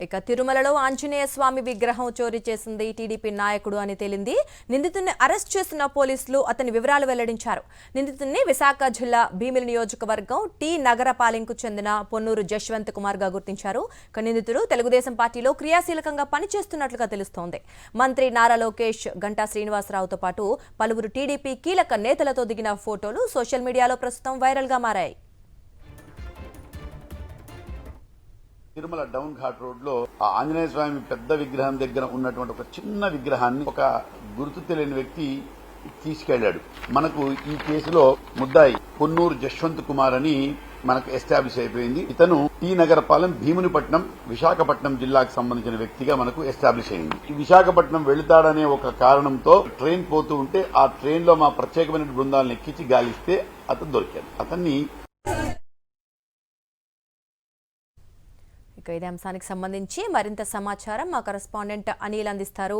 ఇక తిరుమలలో ఆంజనేయ స్వామి విగ్రహం చోరీ చేసింది టీడీపీ నాయకుడు అని తేలింది. నిందితుడిని అరెస్ట్ చేసిన పోలీసులు అతని వివరాలు వెల్లడించారు. నిందితుడిని విశాఖ జిల్లా భీమిలి నియోజకవర్గం టీ నగరపాలెంకు చెందిన పొన్నూరు జశ్వంత్ కుమార్ గా గుర్తించారు. నిందితుడు తెలుగుదేశం పార్టీలో క్రియాశీలకంగా పనిచేస్తున్నట్లుగా తెలుస్తోంది. మంత్రి నారా లోకేష్, గంటా శ్రీనివాసరావుతో పాటు పలువురు టీడీపీ కీలక నేతలతో దిగిన ఫోటోలు సోషల్ మీడియాలో ప్రస్తుతం వైరల్ గా మారాయి. తిరుమల డౌన్ ఘాట్ రోడ్ లో ఆ ఆంజనేయ స్వామి పెద్ద విగ్రహం దగ్గర ఉన్నటువంటి ఒక చిన్న విగ్రహాన్ని ఒక గుర్తు తెలియని వ్యక్తి తీసుకెళ్లాడు. మనకు ఈ కేసులో ముద్దాయి పొన్నూరు జశ్వంత్ కుమార్ అని మనకు ఎస్టాబ్లిష్ అయిపోయింది. ఇతను టీ నగరపాలెం భీమునిపట్నం విశాఖపట్నం జిల్లాకు సంబంధించిన వ్యక్తిగా మనకు ఎస్టాబ్లిష్ అయింది. ఈ విశాఖపట్నం వెళుతాడనే ఒక కారణంతో ట్రైన్ పోతూ ఉంటే ఆ ట్రైన్ లో మా ప్రత్యేకమైన బృందాలను ఎక్కించి గాలిస్తే అతను దొరికాడు. అతన్ని ఇక ఇదే అంశానికి సంబంధించి మరింత సమాచారం మా కరెస్పాండెంట్ అనిల్ అందిస్తారు.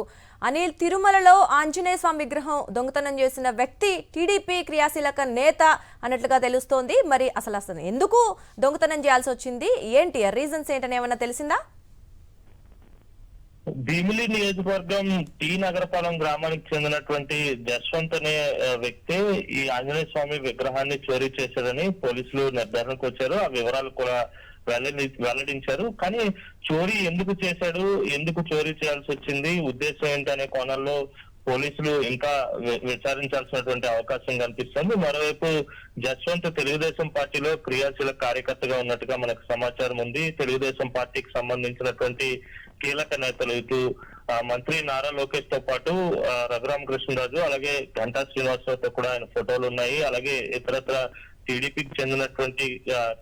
అనిల్, తిరుమలలో ఆంజనేయ స్వామి విగ్రహం దొంగతనం చేసిన వ్యక్తి టీడీపీ క్రియాశీలక నేత అన్నట్లుగా తెలుస్తోంది. మరి అసలు ఎందుకు దొంగతనం చేయాల్సి వచ్చింది, ఏంటి రీజన్స్ ఏంటని ఏమన్నా తెలిసిందా? భీమిలి నియోజకవర్గం టీ నగరపాలెం గ్రామానికి చెందినటువంటి జశ్వంత్ అనే వ్యక్తి ఈ ఆంజనేయ స్వామి విగ్రహాన్ని చోరీ చేశారని పోలీసులు నిర్ధారణకు వచ్చారు. ఆ వివరాలు కూడా వెల్లడించారు. కానీ చోరీ ఎందుకు చేశాడు, ఎందుకు చోరీ చేయాల్సి వచ్చింది, ఉద్దేశం ఏంటనే కోణంలో పోలీసులు ఇంకా విచారించాల్సినటువంటి అవకాశం కనిపిస్తుంది. మరోవైపు జశ్వంత్ తెలుగుదేశం పార్టీలో క్రియాశీలక కార్యకర్తగా ఉన్నట్టుగా మనకు సమాచారం ఉంది. తెలుగుదేశం పార్టీకి సంబంధించినటువంటి కీలక నేతలు ఇటు మంత్రి నారా లోకేష్ తో పాటు రఘురామకృష్ణరాజు, అలాగే గంటా శ్రీనివాసరావుతో కూడా ఆయన ఫోటోలు ఉన్నాయి. అలాగే ఇతరత్ర టీడీపీకి చెందినటువంటి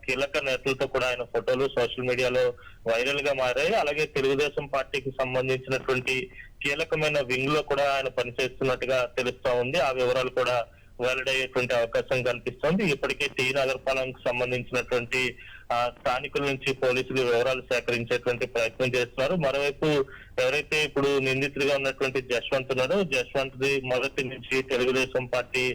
కీలక నేతలతో కూడా ఆయన ఫోటోలు సోషల్ మీడియాలో వైరల్ గా మారాయి. అలాగే తెలుగుదేశం పార్టీకి సంబంధించినటువంటి కీలకమైన వింగ్ లో కూడా ఆయన పనిచేస్తున్నట్టుగా తెలుస్తా ఉంది. ఆ వివరాలు కూడా వెల్లడయ్యేటువంటి అవకాశం కనిపిస్తోంది. ఇప్పటికే టీ నగరపాలెంకు సంబంధించినటువంటి స్థానికుల నుంచి పోలీసులు వివరాలు సేకరించేటువంటి ప్రయత్నం చేస్తున్నారు. మరోవైపు ఎవరైతే ఇప్పుడు నిందితుడిగా ఉన్నటువంటి జశ్వంత్ ఉన్నాడో, జశ్వంత్ మొదటి నుంచి తెలుగుదేశం పార్టీ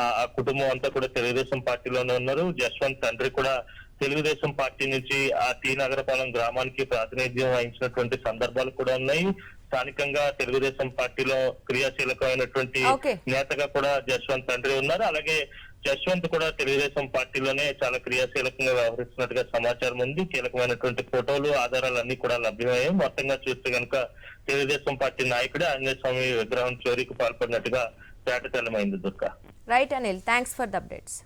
ఆ కుటుంబం అంతా కూడా తెలుగుదేశం పార్టీలోనే ఉన్నారు. జశ్వంత్ తండ్రి కూడా తెలుగుదేశం పార్టీ నుంచి ఆ టీ నగరపాలెం గ్రామానికి ప్రాతినిధ్యం వహించినటువంటి సందర్భాలు కూడా ఉన్నాయి. స్థానికంగా తెలుగుదేశం పార్టీలో క్రియాశీలకమైనటువంటి నేతగా కూడా జశ్వంత్ తండ్రి ఉన్నారు. అలాగే జశ్వంత్ కూడా తెలుగుదేశం పార్టీలోనే చాలా క్రియాశీలకంగా వ్యవహరిస్తున్నట్టుగా సమాచారం ఉంది. కీలకమైనటువంటి ఫోటోలు, ఆధారాలు అన్ని కూడా లభ్యమయ్యాయి. మొత్తంగా చూస్తే కనుక తెలుగుదేశం పార్టీ నాయకుడే ఆంజనేయ స్వామి విగ్రహం చోరీకి పాల్పడినట్టుగా తేటతెల్లమైంది. Durga. Right Anil, thanks for the updates.